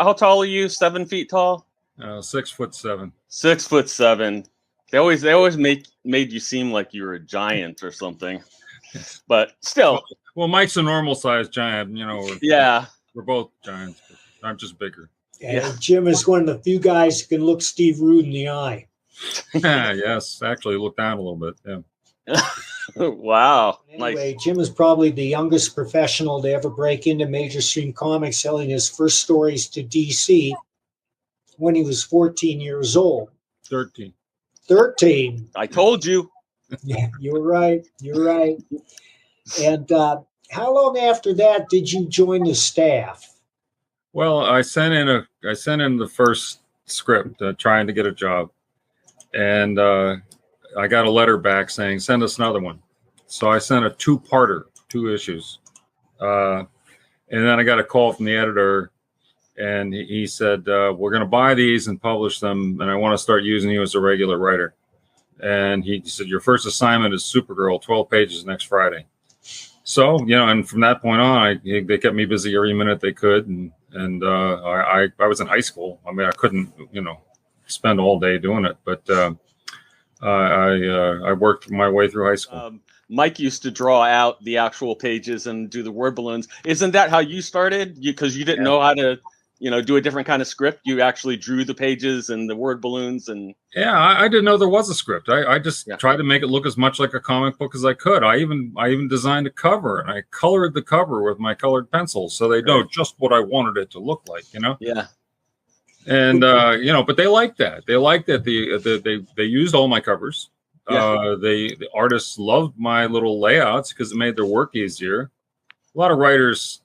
how tall are you? 7 feet tall? 6'7". 6'7". They always made you seem like you were a giant or something, but still. Well, Mike's a normal sized giant. You know. We're both giants, but I'm just bigger. Yeah. Jim is one of the few guys who can look Steve Rude in the eye. Yes, actually, look down a little bit. Yeah. Wow. Anyway, nice. Jim is probably the youngest professional to ever break into major stream comics, selling his first stories to DC when he was 14 years old. 13. 13. I told you. Yeah, you're right. You're right. And how long after that did you join the staff? Well, I sent in the first script trying to get a job, and I got a letter back saying send us another one. So I sent a 2-parter, 2 issues, and then I got a call from the editor, and he said we're going to buy these and publish them, and I want to start using you as a regular writer. And he said your first assignment is Supergirl, 12 pages next Friday. So and from that point on, they kept me busy every minute they could, and I was in high school. I mean, I couldn't spend all day doing it, but I worked my way through high school. Mike used to draw out the actual pages and do the word balloons. Isn't that how you started? Because you didn't know how to do a different kind of script. You actually drew the pages and the word balloons. And I didn't know there was a script. I just tried to make it look as much like a comic book as I could. I even designed a cover, and I colored the cover with my colored pencils so they know just what I wanted it to look like. Yeah. And but they liked that. They liked that they used all my covers. Yeah. The artists loved my little layouts because it made their work easier. A lot of writers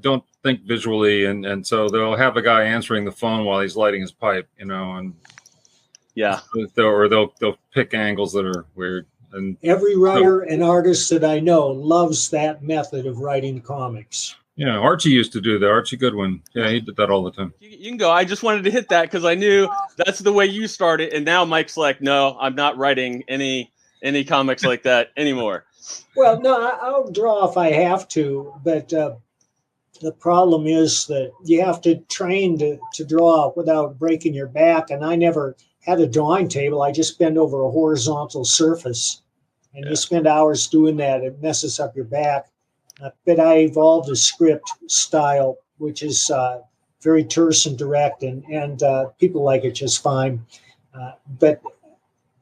don't think visually, and so they'll have a guy answering the phone while he's lighting his pipe, and or they'll pick angles that are weird. And every writer and artist that I know loves that method of writing comics. Yeah, Archie used to do that. Archie Goodwin. Yeah, he did that all the time. You can go. I just wanted to hit that because I knew that's the way you started, and now Mike's like, no, I'm not writing any comics like that anymore. Well, no, I'll draw if I have to, but the problem is that you have to train to draw without breaking your back, and I never had a drawing table. I just bend over a horizontal surface, and you spend hours doing that. It messes up your back. But I evolved a script style, which is very terse and direct, and people like it just fine. But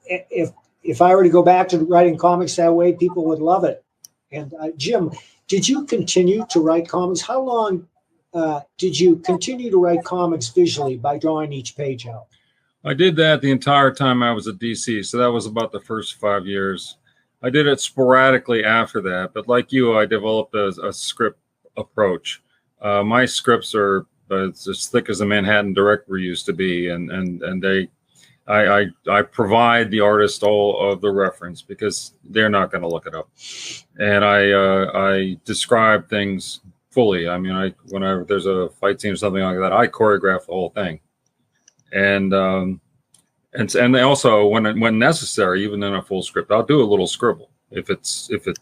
if I were to go back to writing comics that way, people would love it. And Jim, did you continue to write comics? How long did you continue to write comics visually by drawing each page out? I did that the entire time I was at DC, so that was about the first 5 years. I did it sporadically after that, but like you, I developed a script approach. My scripts are as thick as a Manhattan directory used to be, and I provide the artist all of the reference because they're not going to look it up, and I describe things fully. I mean, whenever there's a fight scene or something like that, I choreograph the whole thing, and they also, when necessary, even in a full script, I'll do a little scribble if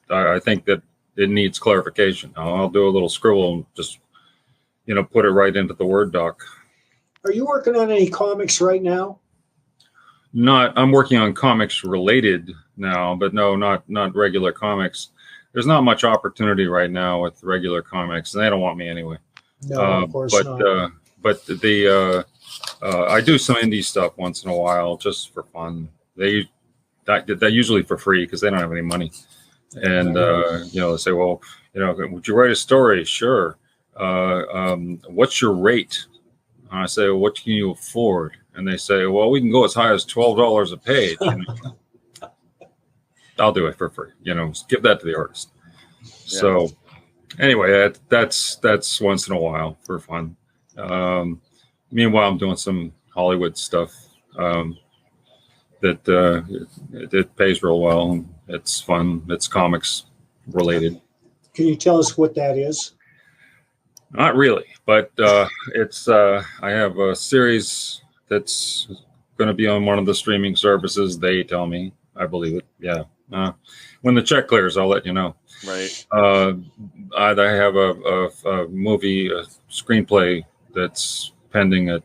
I think that it needs clarification. I'll do a little scribble and just put it right into the Word doc. Are you working on any comics right now? I'm working on comics related now, but no, not regular comics. There's not much opportunity right now with regular comics, and they don't want me anyway. No, of course not. But I do some indie stuff once in a while just for fun. They're usually for free because they don't have any money. And they say, well, would you write a story? Sure. What's your rate? And I say, well, what can you afford? And they say, well, we can go as high as $12 a page. I'll do it for free. Give that to the artist. Yeah. So anyway, that's once in a while for fun. Meanwhile, I'm doing some Hollywood stuff that it pays real well. It's fun. It's comics related. Can you tell us what that is? Not really, but it's I have a series that's going to be on one of the streaming services. They tell me, I believe it. Yeah. When the check clears, I'll let you know. Right. I have a movie, a screenplay that's pending at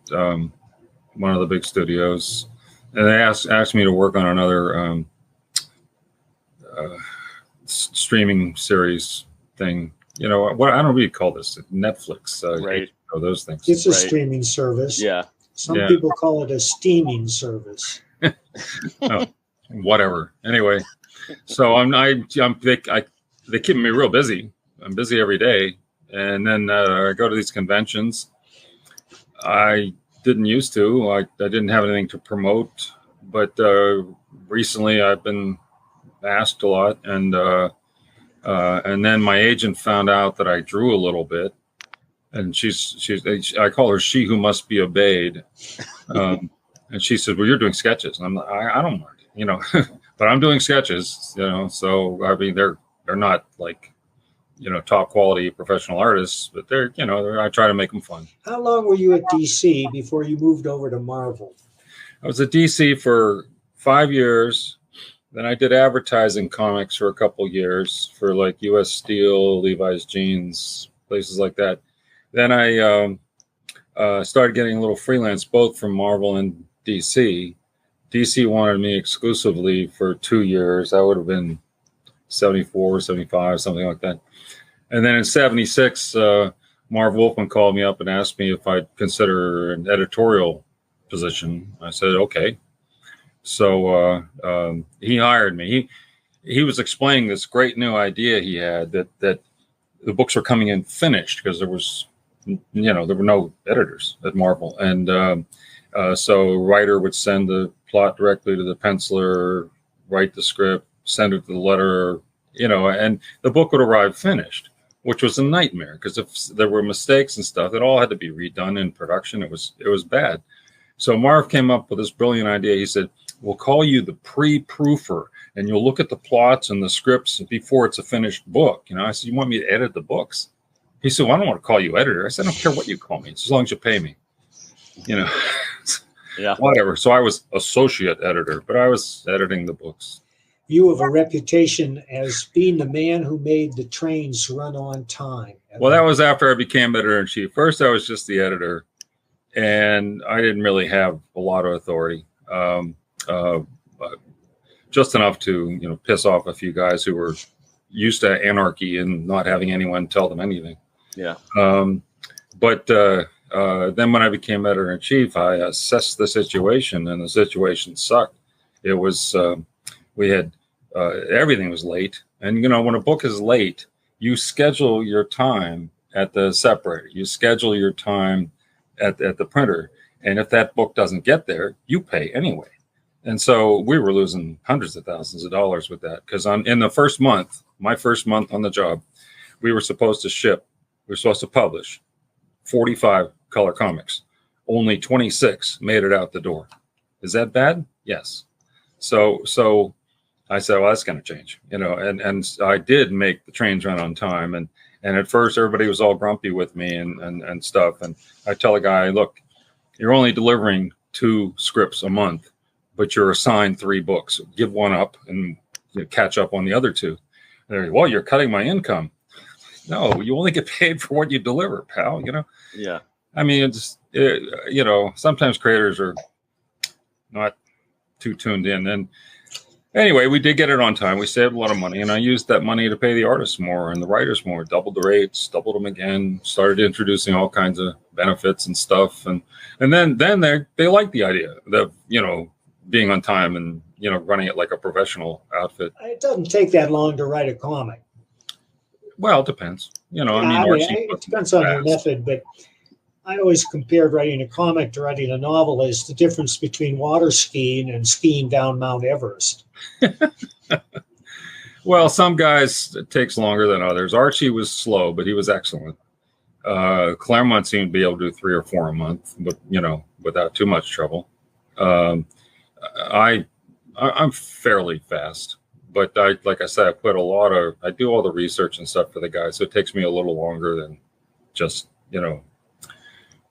one of the big studios, and they asked me to work on another streaming series thing. You know, what I don't know what you call this, Netflix, right? HBO, those things. It's a streaming service. Yeah. Some people call it a steaming service. Oh, whatever. Anyway, so they keep me real busy. I'm busy every day, and then I go to these conventions. I didn't used to. I didn't have anything to promote, but recently I've been asked a lot, and then my agent found out that I drew a little bit, and I call her she who must be obeyed, and she said, "Well, you're doing sketches." And I'm like, I don't mind, you know, but I'm doing sketches, you know. So I mean, they're not like, you know, top quality professional artists, but they're, you know, I try to make them fun. How long were you at DC before you moved over to Marvel? I was at DC for 5 years. Then I did advertising comics for a couple years for like U.S. Steel, Levi's Jeans, places like that. Then I started getting a little freelance, both from Marvel and DC. DC wanted me exclusively for 2 years. That would have been 74, 75, something like that. And then in 76, Marv Wolfman called me up and asked me if I'd consider an editorial position. I said, okay. So he hired me. He was explaining this great new idea he had that the books were coming in finished because there were no editors at Marvel. And so a writer would send the plot directly to the penciler, write the script, send it to the letterer, you know, and the book would arrive finished, which was a nightmare because if there were mistakes and stuff, it all had to be redone in production. It was bad. So Marv came up with this brilliant idea. He said, "We'll call you the pre-proofer, and you'll look at the plots and the scripts before it's a finished book." You know, I said, "You want me to edit the books?" He said, "Well, I don't want to call you editor." I said, "I don't care what you call me, as long as you pay me." You know, yeah, whatever. So I was associate editor, but I was editing the books. You have a reputation as being the man who made the trains run on time. Well, that was after I became editor-in-chief. First, I was just the editor, and I didn't really have a lot of authority. Just enough to, you know, piss off a few guys who were used to anarchy and not having anyone tell them anything. Yeah. But then when I became editor-in-chief, I assessed the situation, and the situation sucked. It was we had everything was late, and you know, when a book is late, you schedule your time at the separator, you schedule your time at the printer, and if that book doesn't get there, you pay anyway. And so we were losing hundreds of thousands of dollars with that, because in the first month, my first month on the job, we were supposed to publish 45 color comics. Only 26 made it out the door. Is that bad? Yes. So I said, well, that's going to change, you know, and I did make the trains run on time. And at first everybody was all grumpy with me and stuff. And I tell a guy, look, you're only delivering 2 scripts a month, but you're assigned 3 books. Give one up and catch up on the other 2. They're, well, you're cutting my income. No, you only get paid for what you deliver, pal, you know? Yeah. I mean, you know, sometimes creators are not too tuned in. And anyway, we did get it on time. We saved a lot of money, and I used that money to pay the artists more and the writers more, doubled the rates, doubled them again, started introducing all kinds of benefits and stuff. And then they liked the idea of, you know, being on time and, you know, running it like a professional outfit. It doesn't take that long to write a comic. Well, it depends. You know, it depends on your method, but I always compared writing a comic to writing a novel as the difference between water skiing and skiing down Mount Everest. Well, some guys, it takes longer than others. Archie was slow, but he was excellent. Claremont seemed to be able to do 3 or 4 a month, but, you know, without too much trouble. I'm fairly fast, but like I said, I do all the research and stuff for the guys. So it takes me a little longer than just, you know,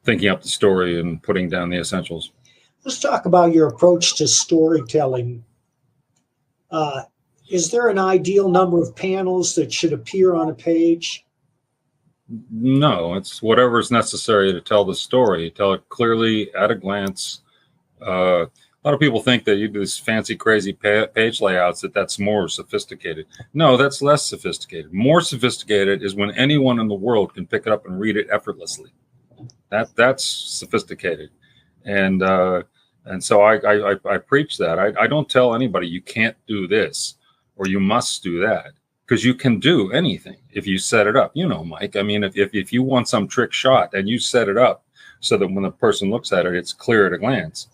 thinking up the story and putting down the essentials. Let's talk about your approach to storytelling. Is there an ideal number of panels that should appear on a page? No, it's whatever is necessary to tell the story. Tell it clearly at a glance. A lot of people think that you do this fancy, crazy page layouts, that's more sophisticated. No, that's less sophisticated. More sophisticated is when anyone in the world can pick it up and read it effortlessly. That's sophisticated. And so I preach that. I don't tell anybody you can't do this or you must do that, because you can do anything if you set it up. You know, Mike, I mean, if you want some trick shot and you set it up so that when the person looks at it, it's clear at a glance,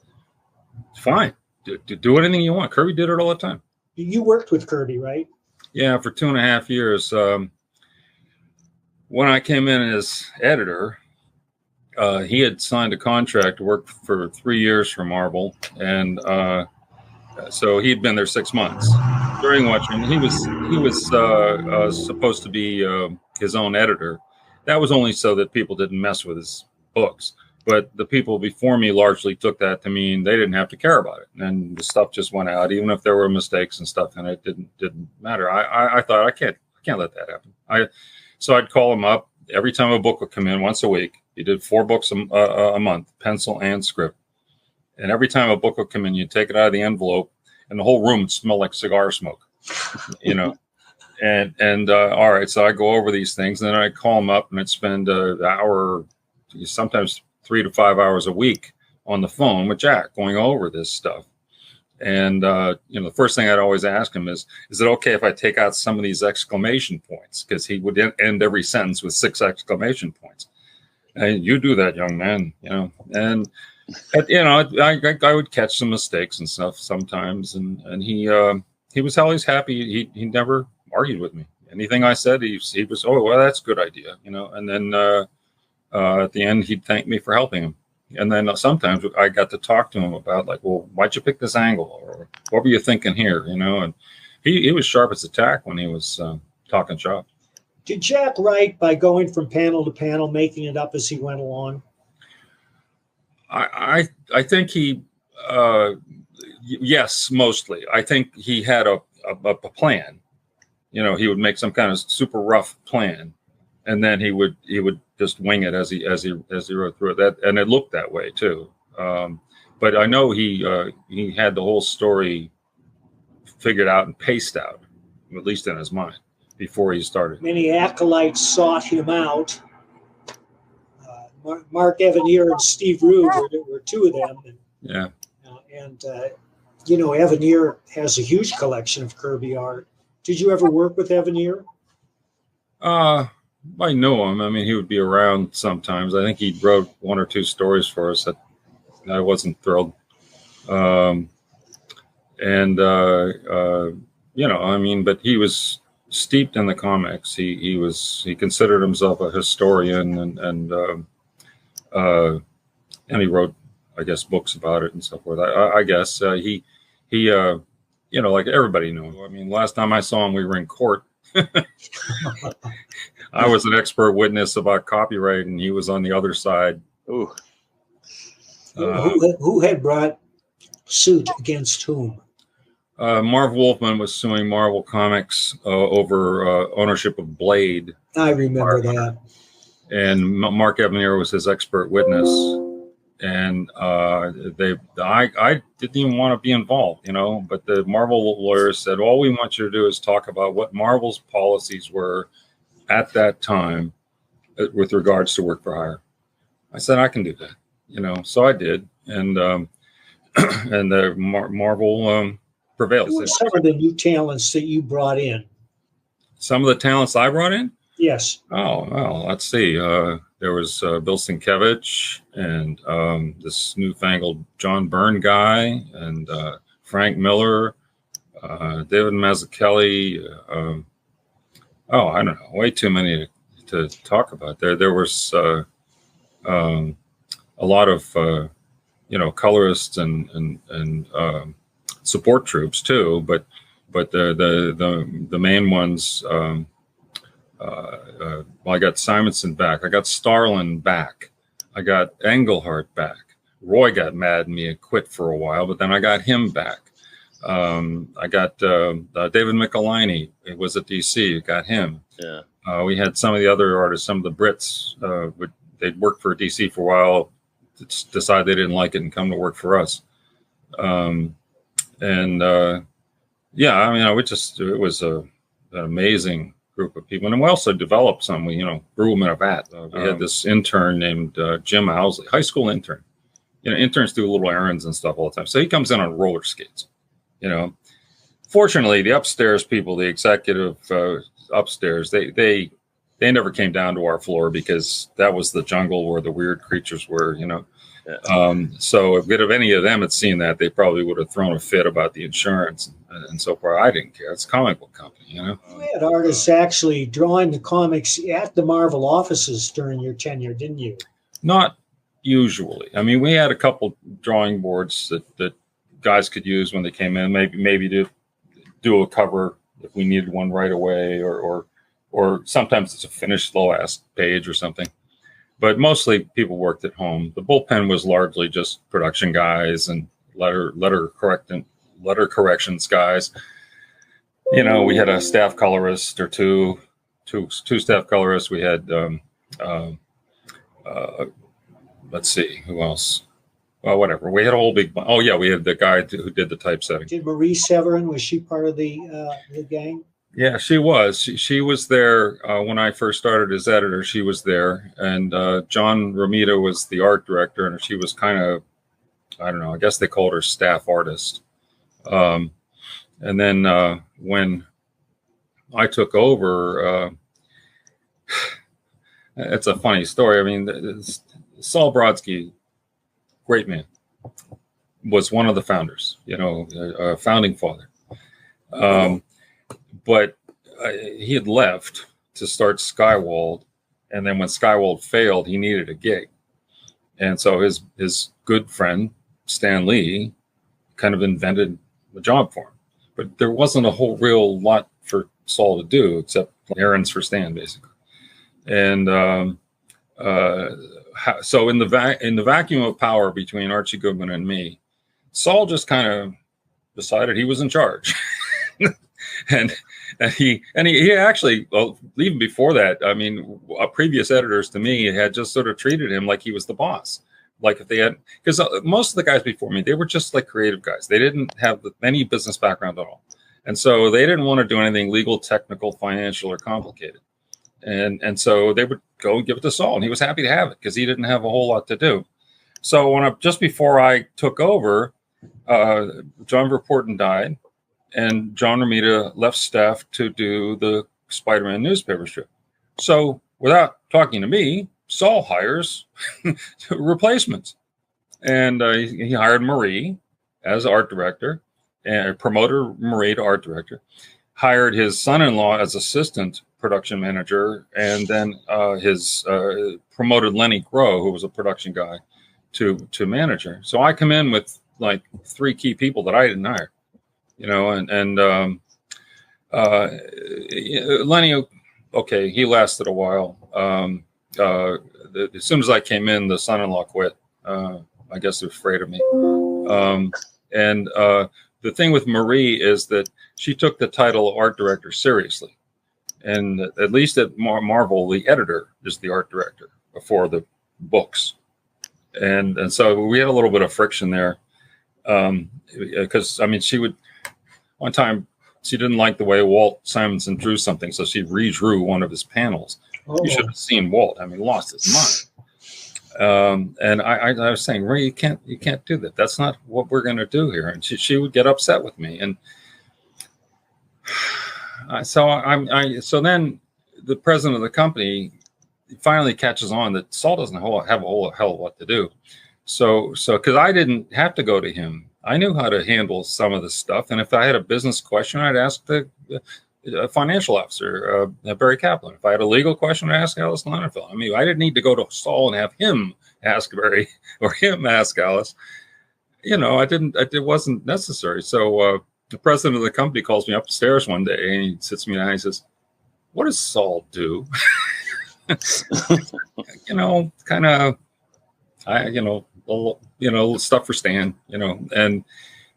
fine. Do anything you want. Kirby did it all the time. You worked with Kirby, right? Yeah, for 2.5 years. When I came in as editor, he had signed a contract to work for 3 years for Marvel, and so he'd been there 6 months. During which he was supposed to be his own editor. That was only so that people didn't mess with his books. But the people before me largely took that to mean they didn't have to care about it, and the stuff just went out, even if there were mistakes and stuff, and it didn't matter. I thought I can't let that happen. So I'd call him up every time a book would come in once a week. He did 4 books a month, pencil and script, and every time a book would come in, you'd take it out of the envelope, and the whole room would smell like cigar smoke, you know. And all right, so I go over these things, and then I'd call him up, and I'd spend an hour, sometimes 3 to 5 hours a week on the phone with Jack going over this stuff. And, you know, the first thing I'd always ask him is it okay if I take out some of these exclamation points? Because he would end every sentence with 6 exclamation points. And you do that, young man, you know. And, you know, I would catch some mistakes and stuff sometimes. And he was always happy. He never argued with me. Anything I said, he was, oh, well, that's a good idea, you know. And then at the end, he'd thank me for helping him. And then sometimes I got to talk to him about, like, well, why'd you pick this angle? Or what were you thinking here? You know, and he was sharp as a tack when he was talking shop. Did Jack write by going from panel to panel, making it up as he went along? I think he, yes, mostly. I think he had a plan. You know, he would make some kind of super rough plan, and then he would just wing it as he wrote through it. And it looked that way too. But I know he had the whole story figured out and paced out, at least in his mind, before he started. Many acolytes sought him out. Mark Evanier and Steve Rube were 2 of them. And, yeah. You know, Evanier has a huge collection of Kirby art. Did you ever work with Evanier? I know him. I mean, he would be around sometimes. I think he wrote 1 or 2 stories for us that I wasn't thrilled. You know, I mean, but he was steeped in the comics. He considered himself a historian, and he wrote, I guess, books about it and so forth. I guess he you know, like everybody knew him. I mean, last time I saw him, we were in court. I was an expert witness about copyright, and he was on the other side. Ooh. Who had brought suit against whom? Marv Wolfman was suing Marvel Comics over ownership of Blade. I remember that. And Mark Evanier was his expert witness. And I didn't even want to be involved, you know, but the Marvel lawyers said, all we want you to do is talk about what Marvel's policies were at that time with regards to work for hire. I said, I can do that, you know, so I did. And and the Marvel prevailed. Who were some of the new talents that you brought in? Some of the talents I brought in? Yes. Oh, well, let's see. There was Bill Sienkiewicz and this newfangled John Byrne guy, and Frank Miller, David Mazzucchelli. I don't know, way too many to talk about. There was a lot of you know, colorists and support troops too, but the main ones. Well, I got Simonson back. I got Starlin back. I got Englehart back. Roy got mad at me and quit for a while, but then I got him back. I got David Michelinie. It was at DC. Got him. Yeah. We had some of the other artists, some of the Brits, they'd worked for DC for a while, decide they didn't like it and come to work for us. Yeah, I mean, it was an amazing group of people. And we also developed some, we grew them in a vat. We had this intern named Jim Owsley, high school intern. Interns do little errands and stuff all the time. So he comes in on roller skates, Fortunately, the upstairs people, the executive upstairs, they never came down to our floor because that was the jungle where the weird creatures were, So if any of them had seen that, they probably would have thrown a fit about the insurance. And so far, I didn't care. It's a comic book company, You had artists actually drawing the comics at the Marvel offices during your tenure, didn't you? Not usually. I mean, we had a couple drawing boards that guys could use when they came in, maybe to do a cover if we needed one right away, or sometimes it's a finished last page or something. But mostly people worked at home. The bullpen was largely just production guys and letter corrections guys. We had a staff colorist or two staff colorists. We had let's see, who else? Well, whatever. We had a whole big. Oh yeah, we had the guy who did the typesetting. Did Marie Severin, was she part of the gang? Yeah, she was. She was there when I first started as editor. She was there, and John Romita was the art director, and she was kind of, I don't know, I guess they called her staff artist. And then when I took over, it's a funny story. I mean, Saul Brodsky, great man, was one of the founders, a founding father. But he had left to start Skywald, and then when Skywald failed, he needed a gig, and so his good friend Stan Lee kind of invented a job for him. But there wasn't a whole real lot for Saul to do except errands for Stan, basically. And so in the vacuum of power between Archie Goodman and me, Saul just kind of decided he was in charge. And he actually, well, even before that, I mean, previous editors to me had just sort of treated him like he was the boss. Like if they had, because most of the guys before me, they were just like creative guys. They didn't have any business background at all. And so they didn't want to do anything legal, technical, financial, or complicated. And so they would go and give it to Saul, and he was happy to have it because he didn't have a whole lot to do. So just before I took over, John Verporten died. And John Romita left staff to do the Spider-Man newspaper strip. So without talking to me, Saul hires replacements. And he hired Marie as art director and promoted Marie to art director, hired his son-in-law as assistant production manager, and then promoted Lenny Groh, who was a production guy, to manager. So I come in with like 3 key people that I didn't hire. Lenny, okay, he lasted a while. As soon as I came in, the son-in-law quit. I guess they're afraid of me. The thing with Marie is that she took the title of art director seriously. And at least at Marvel, the editor is the art director for the books. And so we had a little bit of friction there. Because, I mean, one time, she didn't like the way Walt Simonson drew something, so she redrew one of his panels. Oh. You should have seen Walt. I mean, lost his mind. And I was saying, Ray, you can't do that. That's not what we're going to do here. And she would get upset with me. And so then the president of the company finally catches on that Saul doesn't have a whole hell of what to do. So because I didn't have to go to him. I knew how to handle some of this stuff. And if I had a business question, I'd ask the financial officer, Barry Kaplan. If I had a legal question, I'd ask Alice Lannerfeld. I mean, I didn't need to go to Saul and have him ask Barry or him ask Alice. It wasn't necessary. So the president of the company calls me upstairs one day and he sits me down and he says, "What does Saul do?" Kind of, stuff for Stan, and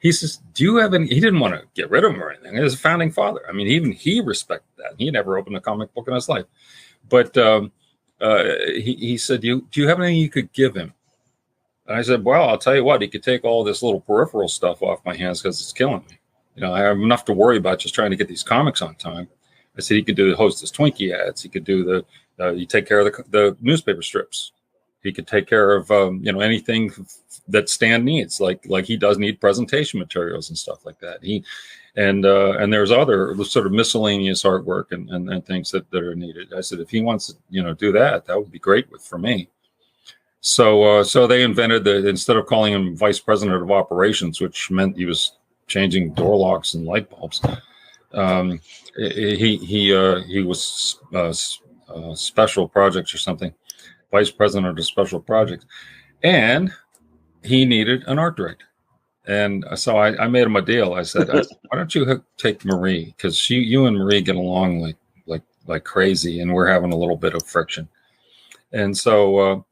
he says, do you have any? He didn't want to get rid of him or anything. He was a founding father. I mean, even he respected that. He never opened a comic book in his life. But he said, do you have anything you could give him? And I said, well, I'll tell you what, he could take all this little peripheral stuff off my hands because it's killing me. You know, I have enough to worry about just trying to get these comics on time. I said he could do the Hostess Twinkie ads. He could do you take care of the newspaper strips. He could take care of anything that Stan needs, like he does need presentation materials and stuff like that. And there's other sort of miscellaneous artwork and things that are needed. I said if he wants to do that would be great for me. So they invented instead of calling him vice president of operations, which meant he was changing door locks and light bulbs. He was special projects or something, vice president of special projects, and he needed an art director. And so I made him a deal. I said, why don't you take Marie, because you and Marie get along like crazy, and we're having a little bit of friction. And so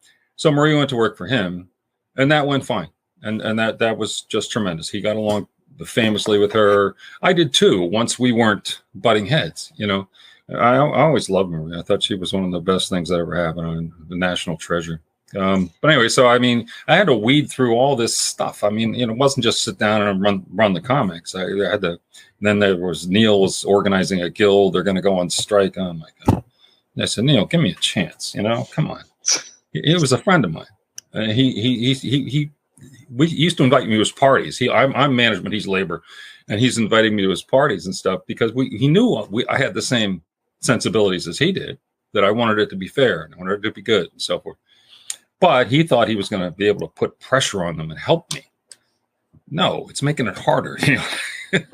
Marie went to work for him, and that went fine. And that was just tremendous. He got along famously with her. I did too, once we weren't butting heads. I always loved Marie. I thought she was one of the best things that ever happened on The National Treasure. But anyway, so I had to weed through all this stuff. It wasn't just sit down and run the comics. I had to. Then Neil was organizing a guild. They're going to go on strike. Oh my God! And I said, Neil, give me a chance. Come on. He was a friend of mine. He used to invite me to his parties. I'm management, he's labor, and he's inviting me to his parties and stuff because he knew I had the same sensibilities as he did, that I wanted it to be fair and I wanted it to be good and so forth. But he thought he was going to be able to put pressure on them and help me. No, it's making it harder.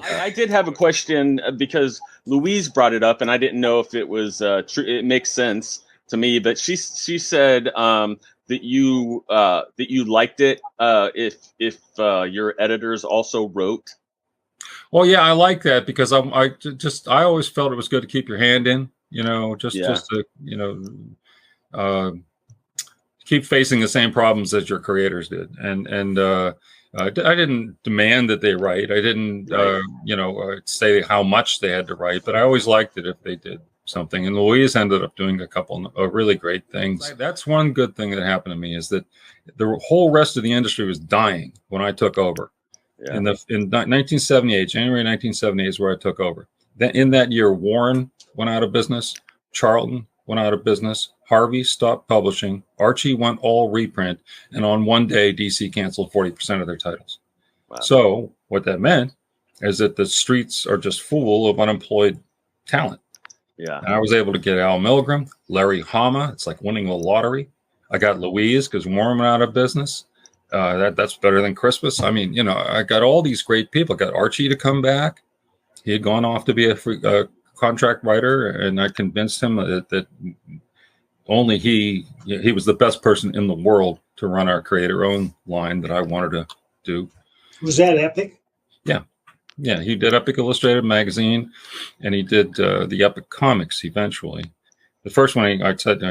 I did have a question because Louise brought it up, and I didn't know if it was true. It makes sense to me, but she said that you liked it if your editors also wrote. Well, yeah, I like that because I always felt it was good to keep your hand in, just to keep facing the same problems that your creators did, and I didn't demand that they write. I didn't say how much they had to write, but I always liked it if they did something. And Louise ended up doing a couple of really great things. That's one good thing that happened to me, is that the whole rest of the industry was dying when I took over. Yeah. In 1978, January 1978 is where I took over. Then in that year, Warren went out of business, Charlton went out of business, Harvey stopped publishing, Archie went all reprint, and on one day, DC canceled 40% of their titles. Wow. So what that meant is that the streets are just full of unemployed talent. Yeah, and I was able to get Al Milgram, Larry Hama. It's like winning the lottery. I got Louise because Warren went out of business. That's better than Christmas. I got all these great people. I got Archie to come back. He had gone off to be a contract writer, and I convinced him that only he was the best person in the world to run our creator-owned line that I wanted to do. Was that Epic? Yeah. Yeah, he did Epic Illustrated Magazine, and he did the Epic Comics eventually. The first one, I said,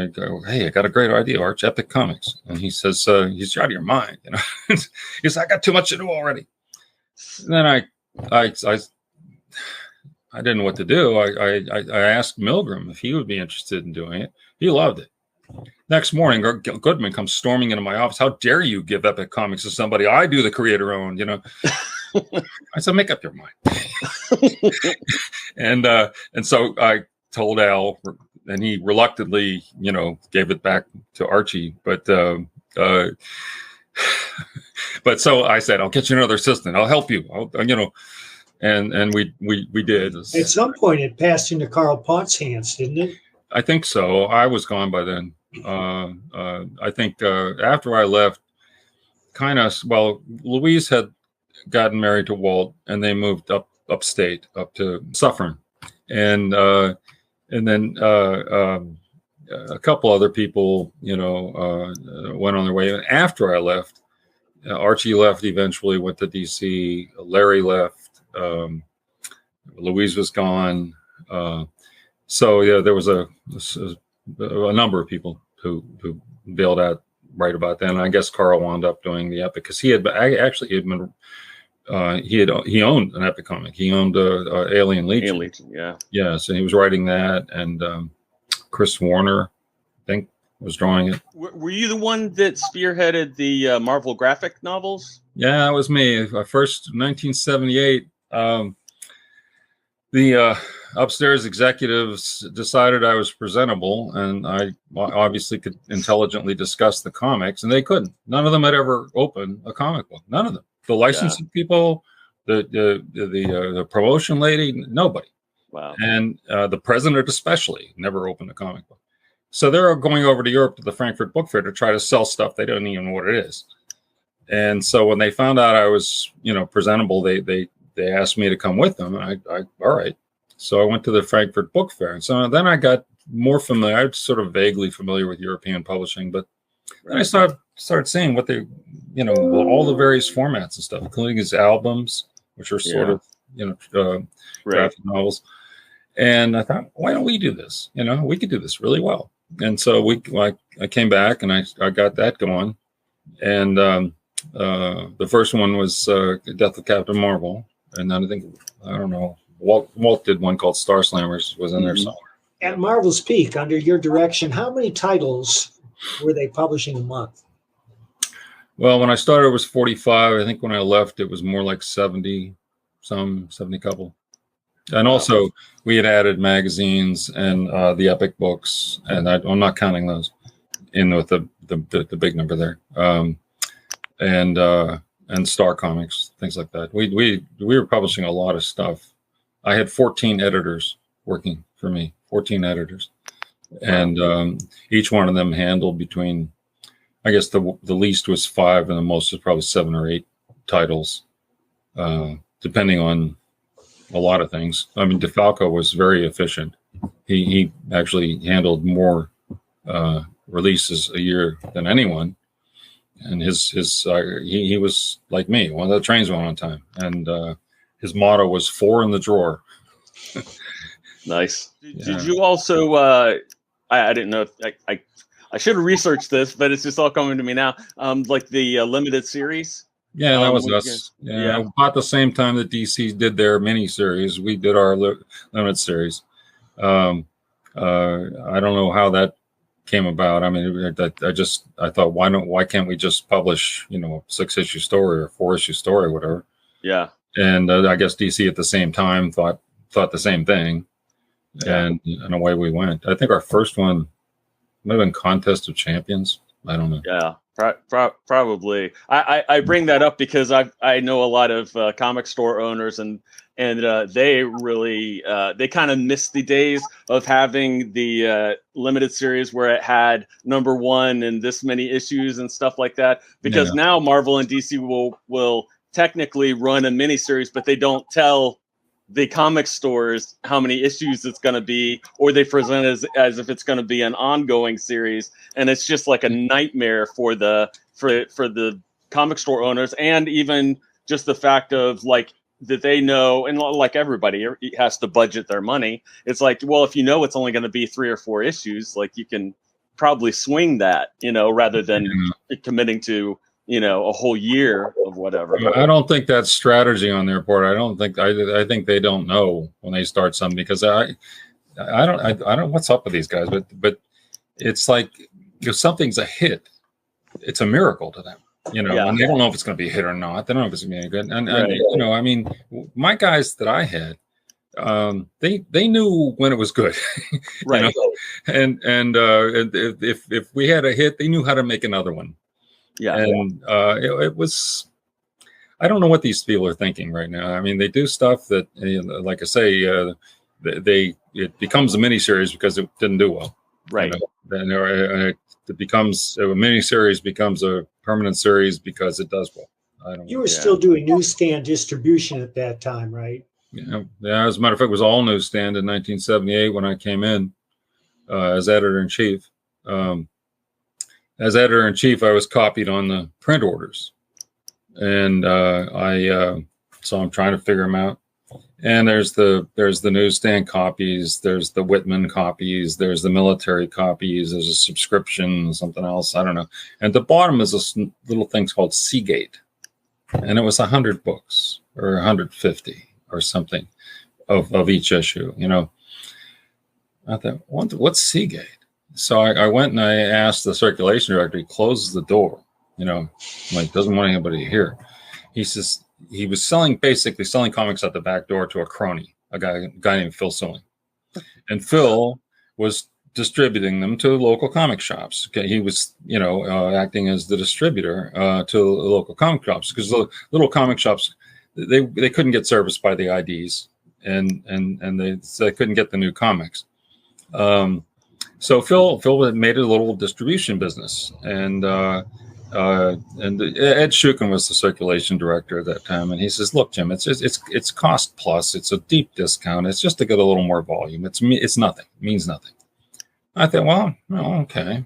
hey, I got a great idea, Arch, Epic Comics. And he says, he's out of your mind. He said, I got too much to do already. And then I didn't know what to do. I asked Milgram if he would be interested in doing it. He loved it. Next morning, Goodman comes storming into my office. How dare you give Epic Comics to somebody I do the creator-owned, I said, make up your mind. And so I told Al, and he reluctantly, gave it back to Archie. But so I said, I'll get you another assistant. I'll help you. And we did. At some point, it passed into Carl Pott's hands, didn't it? I think so. I was gone by then. I think after I left, Louise had gotten married to Walt, and they moved upstate, up to Suffern, and then a couple other people, went on their way. And after I left, Archie left eventually, went to DC. Larry left. Louise was gone. So yeah, there was a number of people who bailed out right about then. And I guess Carl wound up doing the Epic because he had been he owned an epic comic. He owned Alien Legion. Alien Legion, yeah. Yeah, so he was writing that, and Chris Warner, I think, was drawing it. Were you the one that spearheaded the Marvel graphic novels? Yeah, that was me. First, 1978. The upstairs executives decided I was presentable, and I obviously could intelligently discuss the comics, and they couldn't. None of them had ever opened a comic book. None of them. The licensing people, the promotion lady, nobody. Wow. And the president especially never opened a comic book. So they're going over to Europe to the Frankfurt Book Fair to try to sell stuff they don't even know what it is. And so when they found out I was, presentable, they asked me to come with them. And I all right. So I went to the Frankfurt Book Fair. And so then I got more familiar. I was sort of vaguely familiar with European publishing, but then I started seeing what they, all the various formats and stuff, including his albums, which are sort of, graphic novels. And I thought, why don't we do this? We could do this really well. And so I came back and I got that going. And the first one was Death of Captain Marvel. And then I don't know, Walt did one called Star Slammers, was in there somewhere. At Marvel's peak, under your direction, how many titles were they publishing a month? Well, when I started, it was 45. I think when I left, it was more like 70 couple. And also, we had added magazines and the epic books, and I'm not counting those in with the big number there. And Star Comics, things like that. We were publishing a lot of stuff. I had 14 editors working for me, 14 editors. And each one of them handled between, I guess the least was 5 and the most was probably 7 or 8 titles, depending on a lot of things. I mean, DeFalco was very efficient. He actually handled more releases a year than anyone. And he was like me. One of the trains went on time, and his motto was 4 in the drawer. Nice. Did you also? I didn't know. I should have researched this, but it's just all coming to me now. Like the limited series. Yeah, that was us. Yeah, about the same time that DC did their mini series, we did our limited series. I don't know how that came about. I mean, I thought, why can't we just publish, a 6-issue story or 4-issue story or whatever? Yeah. And I guess DC at the same time thought the same thing, and away we went. I think our first one might have been Contest of Champions. I don't know. Yeah. Probably. I bring that up because I know a lot of comic store owners, and they really they kind of missed the days of having the limited series where it had number 1 and this many issues and stuff like that. Because now Marvel and DC will technically run a miniseries, but they don't tell the comic stores how many issues it's going to be, or they present as if it's going to be an ongoing series, and it's just like a nightmare for the comic store owners, and even just the fact of like that they know, and like everybody has to budget their money. It's like, well, if it's only going to be 3 or 4 issues, like you can probably swing that, rather than committing to a whole year of whatever. I don't think that's strategy on their part. I think they don't know when they start something, because I don't what's up with these guys, but it's like if something's a hit, it's a miracle to them, and they don't know if it's going to be a hit or not. They don't know if it's going to be any good. And I mean, my guys that I had, they knew when it was good, right? And if we had a hit, they knew how to make another one. Yeah, and it was. I don't know what these people are thinking right now. I mean, they do stuff that, like I say, it becomes a miniseries because it didn't do well, right? Then it becomes a miniseries becomes a permanent series because it does well. I don't. You were still doing newsstand distribution at that time, right? Yeah. As a matter of fact, it was all newsstand in 1978 when I came in as editor-in-chief. As editor-in-chief, I was copied on the print orders, and so I'm trying to figure them out. And there's the newsstand copies, there's the Whitman copies, there's the military copies, there's a subscription, something else, I don't know. And at the bottom is this little thing called Seagate, and it was 100 books or 150 or something of each issue. You know, I thought, what's Seagate? So I went and I asked the circulation director. He closes the door. You know, like doesn't want anybody to hear. He says he was basically selling comics at the back door to a crony, a guy named Phil Silling, and Phil was distributing them to local comic shops. Okay, he was, you know, acting as the distributor to the local comic shops, because the little comic shops, they couldn't get serviced by the IDs, and they couldn't get the new comics. So Phil had made a little distribution business, and Ed Shukin was the circulation director at that time, and he says, "Look, Jim, it's cost plus. It's a deep discount. It's just to get a little more volume. It's nothing. It means nothing." I thought, well, okay,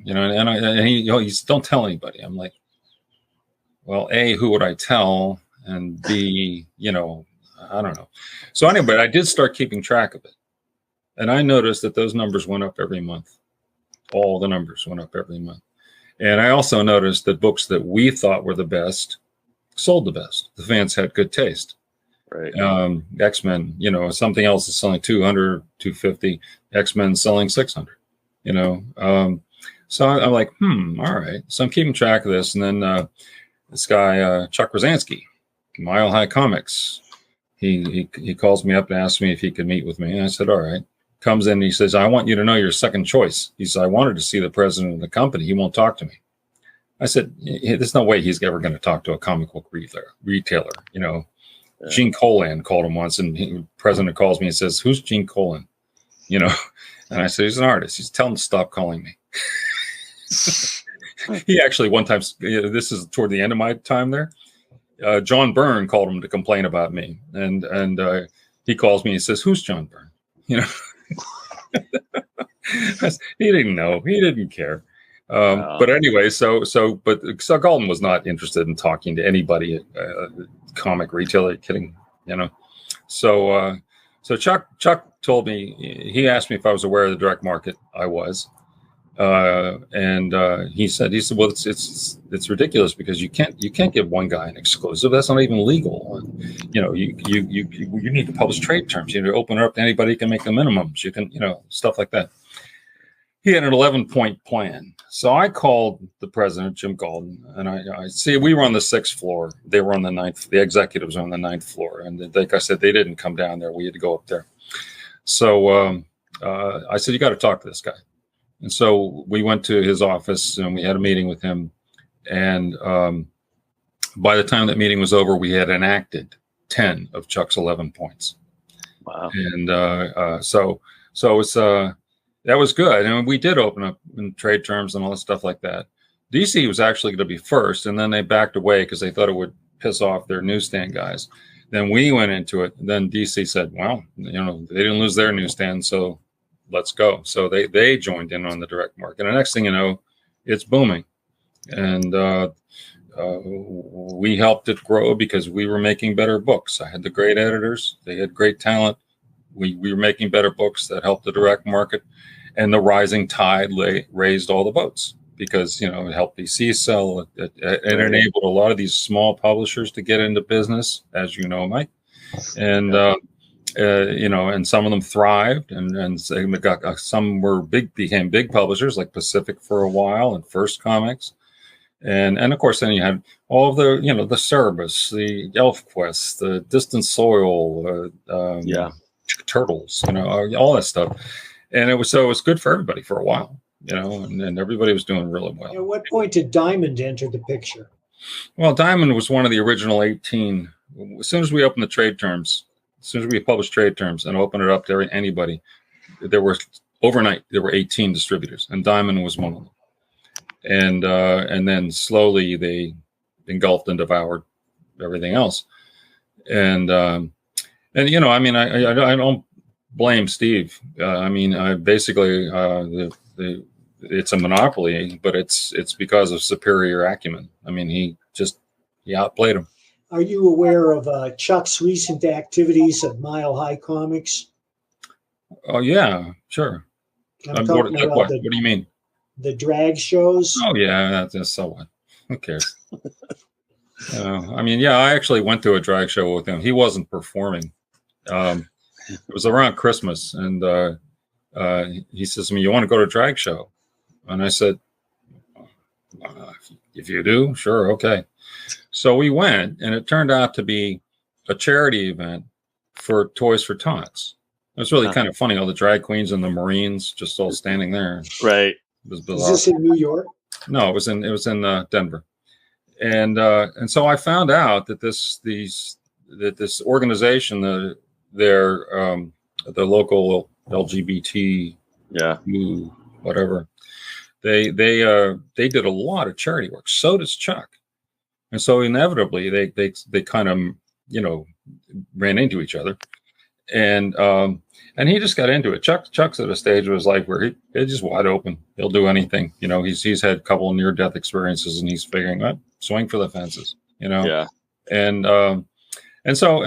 you know, and he's don't tell anybody. I'm like, well, A, who would I tell, and B, you know, I don't know. So anyway, I did start keeping track of it, and I noticed that those numbers went up every month. All the numbers went up every month. And I also noticed that books that we thought were the best sold the best. The fans had good taste. Right. X-Men, you know, something else is selling 200, 250. X-Men selling 600, you know. So I'm like, all right. So I'm keeping track of this. And then this guy, Chuck Rosansky, Mile High Comics, he calls me up and asks me if he could meet with me. And I said, all right. Comes in and he says, I want you to know your second choice. He said, I wanted to see the president of the company. He won't talk to me. I said, there's no way he's ever going to talk to a comic book retailer. You know, yeah. Gene Colan called him once, and the president calls me and says, who's Gene Colan? You know, and I said, he's an artist. He's telling him to stop calling me. He actually one time, this is toward the end of my time there, John Byrne called him to complain about me. And he calls me and says, who's John Byrne? You know, he didn't know. He didn't care. But anyway, so Galton was not interested in talking to anybody at comic retailer. Kidding, you know. So Chuck told me, he asked me if I was aware of the direct market. I was, and he said, well, it's ridiculous because you can't give one guy an exclusive. That's not even legal. You know, you need to publish trade terms. You need to open it up to anybody who can make the minimums. You can, you know, stuff like that. He had an 11-point plan. So I called the president, Jim Galton, and I see we were on the 6th floor. They were on the 9th. The executives were on the 9th floor. And like I said, they didn't come down there. We had to go up there. So I said, you got to talk to this guy. And so we went to his office and we had a meeting with him. And by the time that meeting was over, we had enacted 10 of Chuck's 11 points. Wow. And so it's that was good. And we did open up in trade terms and all that stuff like that. DC was actually going to be first, and then they backed away because they thought it would piss off their newsstand guys. Then we went into it. Then DC said, well, you know, they didn't lose their newsstand, so let's go. So they joined in on the direct market. And the next thing you know, it's booming. And we helped it grow because we were making better books. I had the great editors. They had great talent. We were making better books that helped the direct market, and the rising tide raised all the boats because, you know, it helped DC sell. It enabled a lot of these small publishers to get into business, as you know, Mike. And, you know, and some of them thrived, and some became big publishers like Pacific for a while and First Comics. And of course, then you had all of the, you know, the Cerebus, the ElfQuest, the Distant Soil, Turtles, you know, all that stuff. And it was good for everybody for a while, you know, and everybody was doing really well. At what point did Diamond enter the picture? Well, Diamond was one of the original 18. As soon as we opened the trade terms, as soon as we published trade terms and opened it up to anybody, overnight there were 18 distributors, and Diamond was one of them. And then slowly they engulfed and devoured everything else. And you know, I mean, I don't blame Steve. I mean, basically, it's a monopoly, but it's because of superior acumen. I mean, he outplayed him. Are you aware of Chuck's recent activities at Mile High Comics? Oh yeah, sure. I'm talking about what do you mean? The drag shows? Oh yeah, that's so what? Who cares? I mean, yeah, I actually went to a drag show with him. He wasn't performing. It was around Christmas, and he says to me, "You want to go to a drag show?" And I said, "If you do, sure, okay." So we went, and it turned out to be a charity event for Toys for Tots. It was really kind of funny, all the drag queens and the Marines just all standing there. Right. It was bizarre. Is this in New York? No, it was in Denver. And so I found out that this organization, the local LGBT, whatever, they did a lot of charity work. So does Chuck, and so inevitably they kind of ran into each other, and he just got into it. Chuck's at a stage where it's like where he's just wide open. He'll do anything. He's had a couple of near-death experiences, and he's figuring out swing for the fences. Yeah. And so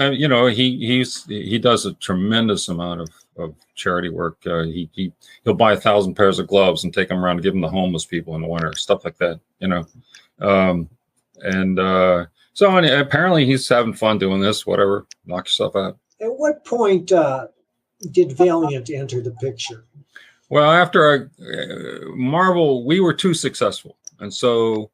he does a tremendous amount of charity work. He'll buy 1,000 pairs of gloves and take them around and give them to homeless people in the winter, stuff like that. So apparently he's having fun doing this. Whatever, knock yourself out. At what point did Valiant enter the picture? Well, after Marvel, we were too successful, and so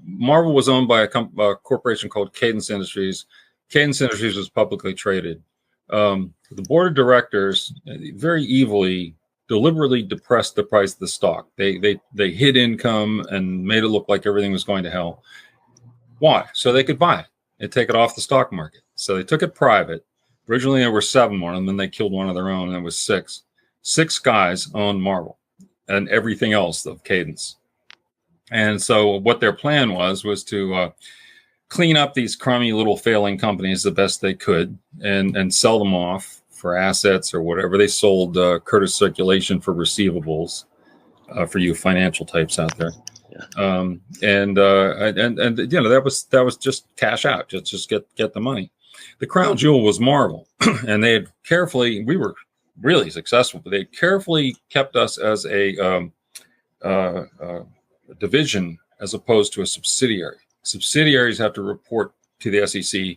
Marvel was owned by a corporation called Cadence Industries. Cadence Industries was publicly traded. The board of directors very evilly, deliberately depressed the price of the stock. They hid income and made it look like everything was going to hell. Why? So they could buy it and take it off the stock market. So they took it private. Originally, there were 7 of them, then they killed one of their own, and it was 6. 6 guys owned Marvel and everything else of Cadence. And so what their plan was to clean up these crummy little failing companies the best they could and sell them off for assets or whatever. They sold Curtis Circulation for receivables for you financial types out there. Yeah. That was just cash out, just get the money. The crown jewel was Marvel, and they had we were really successful, but they carefully kept us as a division as opposed to a subsidiary. Subsidiaries have to report to the SEC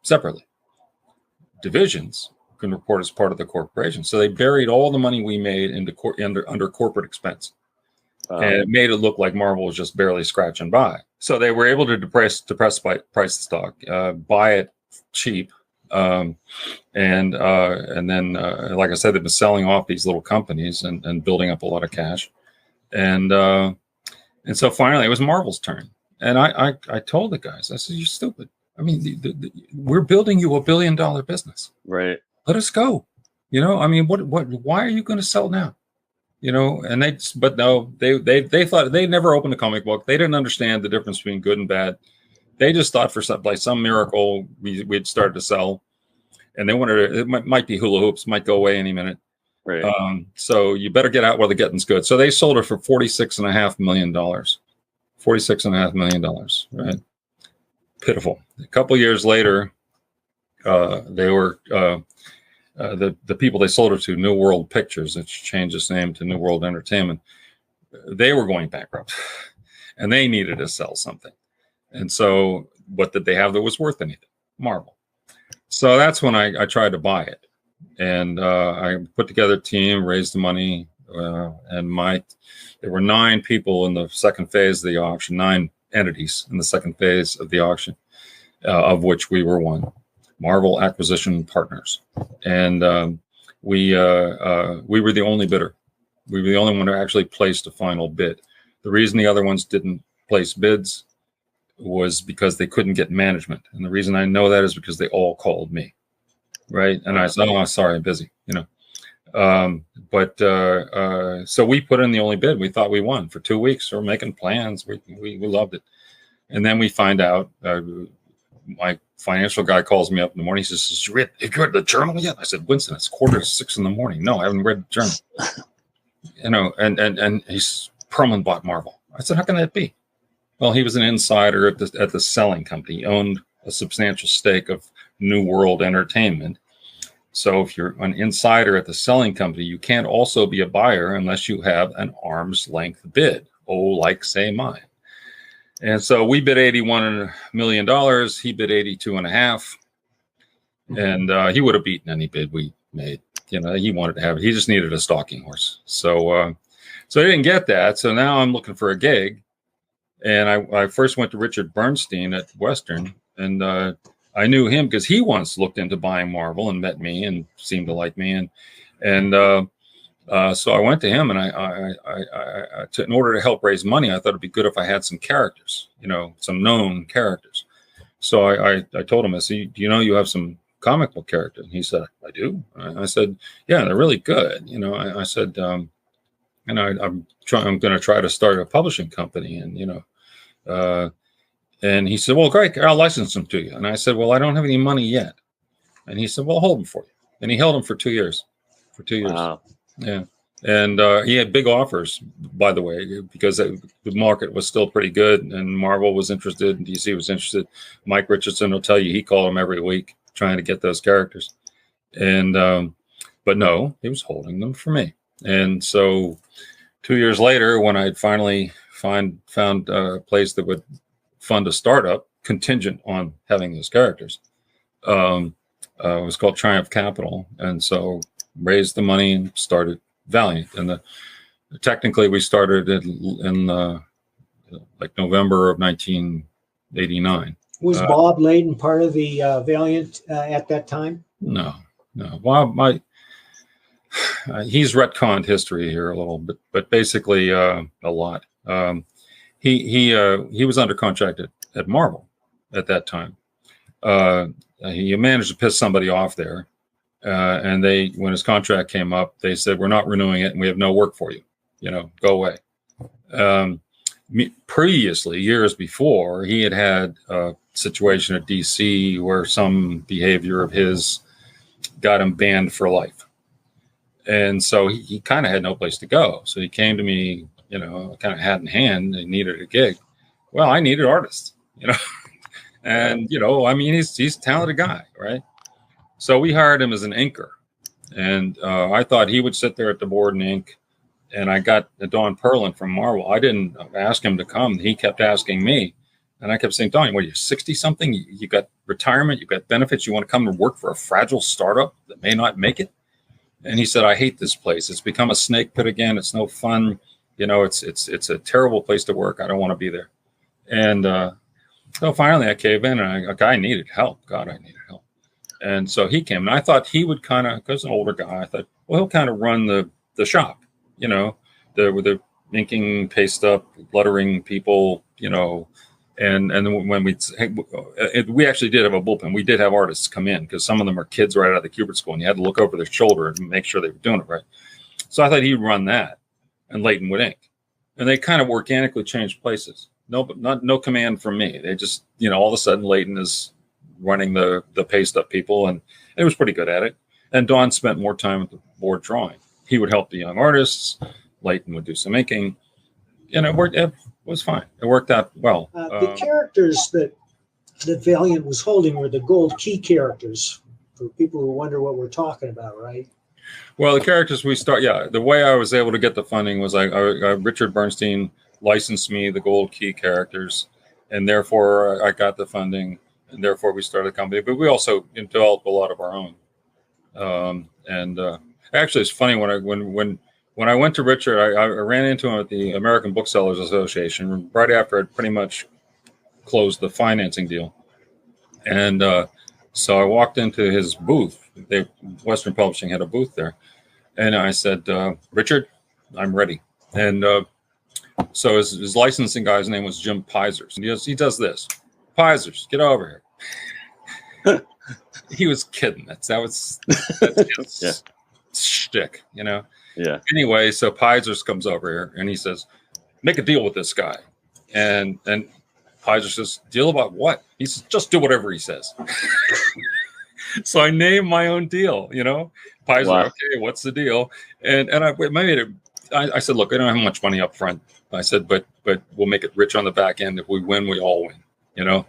separately. Divisions can report as part of the corporation. So they buried all the money we made under corporate expense. And it made it look like Marvel was just barely scratching by. So they were able to depress price the stock, buy it cheap, and then like I said, they've been selling off these little companies and building up a lot of cash, and so finally it was Marvel's turn. And I told the guys, I said, "You're stupid. I mean, we're building you $1 billion business. Right? Let us go. I mean, what? Why are you going to sell now? And they thought they never opened a comic book. They didn't understand the difference between good and bad. They just thought for some miracle we'd started to sell, and they wanted it might be hula hoops, might go away any minute. Right. So you better get out while the getting's good. So they sold it for $46.5 million. $46.5 million. Right. Pitiful. A couple years later, they were the people they sold it to, New World Pictures, which changed its name to New World Entertainment. They were going bankrupt, and they needed to sell something. And so what did they have that was worth anything? Marvel. So that's when I tried to buy it. And I put together a team, raised the money, and there were 9 people in the second phase of the auction, 9 entities in the second phase of the auction, of which we were one, Marvel Acquisition Partners. And we were the only bidder. We were the only one who actually placed a final bid. The reason the other ones didn't place bids was because they couldn't get management. And the reason I know that is because they all called me. Right. And I said, "Oh, sorry, I'm busy," so we put in the only bid. We thought we won for 2 weeks. We're making plans. We loved it. And then we find out, my financial guy calls me up in the morning. He says, "Have you read the journal yet?" I said, "Winston, it's 5:45 in the morning. No, I haven't read the journal." And he's Perlman bought Marvel. I said, "How can that be?" Well, he was an insider at the selling company. He owned a substantial stake of New World Entertainment. So if you're an insider at the selling company, you can't also be a buyer unless you have an arm's length bid. Oh, like say mine. And so we bid $81 million. He bid 82.5, and he would have beaten any bid we made. You know, he wanted to have it. He just needed a stalking horse. So, so I didn't get that. So now I'm looking for a gig, and I first went to Richard Bernstein at Western, and I knew him because he once looked into buying Marvel and met me and seemed to like me, and so I went to him, and in order to help raise money, I thought it'd be good if I had some characters, you know, some known characters. So I told him, I said, do you know you have some comic book characters? And he said, I do. I said, yeah, they're really good. You know, I said, I'm going to try to start a publishing company, and you know, and he said, well, great, I'll license them to you. And I said, well, I don't have any money yet. And he said, well, I'll hold them for you. And he held them for 2 years. For 2 years. Wow. Yeah. And he had big offers, by the way, because the market was still pretty good, and Marvel was interested, and DC was interested. Mike Richardson will tell you he called him every week trying to get those characters. And but no, he was holding them for me. And so 2 years later, when I finally found a place that would fund a startup contingent on having those characters, it was called Triumph Capital. And so raised the money and started Valiant. And technically we started in like November of 1989. Was Bob Layden part of the Valiant at that time? No. Bob, he's retconned history here a little bit, but basically a lot. He was under contract at Marvel at that time. He managed to piss somebody off there. And when his contract came up, they said, we're not renewing it and we have no work for you, you know, go away. Previously, years before, he had a situation at DC where some behavior of his got him banned for life. And so he kind of had no place to go. So he came to me, you know, kind of hat in hand, and needed a gig. Well, I needed artists, you know, and, you know, I mean, he's a talented guy, right? So we hired him as an inker, and I thought he would sit there at the board and ink. And I got Don Perlin from Marvel. I didn't ask him to come. He kept asking me, and I kept saying, Don, what are you, 60-something? You got retirement, you got benefits. You want to come and work for a fragile startup that may not make it? And he said, I hate this place. It's become a snake pit again. It's no fun. You know, it's a terrible place to work. I don't want to be there. And so finally I caved in, and I needed help. God, I needed help. And so he came, and I thought he would kind of, because an older guy, I thought, well, he'll kind of run the shop, you know, with the inking, paste up, lettering people, you know, and then when we actually did have a bullpen. We did have artists come in because some of them are kids right out of the Kubert School, and you had to look over their shoulder and make sure they were doing it right. So I thought he'd run that, and Layton would ink, and they kind of organically changed places. No command from me. They just, you know, all of a sudden Layton is running the paste up people, and it was pretty good at it. And Don spent more time at the board drawing. He would help the young artists. Layton would do some inking, and it was fine. It worked out well. The characters that Valiant was holding were the gold key characters, for people who wonder what we're talking about, right? Well, the characters the way I was able to get the funding was Richard Bernstein licensed me the gold key characters, and therefore I got the funding. And therefore, we started a company, but we also developed a lot of our own. Actually, it's funny when I went to Richard, I ran into him at the American Booksellers Association right after I'd pretty much closed the financing deal, and so I walked into his booth. Western Publishing had a booth there, and I said, "Richard, I'm ready." And so his licensing guy's name was Jim Peisers, and he does this. Peisers, get over here. He was kidding. That's his shtick, you know? Yeah. Anyway, so Peisers comes over here and he says, make a deal with this guy. And Peisers says, deal about what? He says, just do whatever he says. So I named my own deal, you know? Peisers, wow. Okay, what's the deal? And I said, look, I don't have much money up front. I said, but we'll make it rich on the back end. If we win, we all win. You know,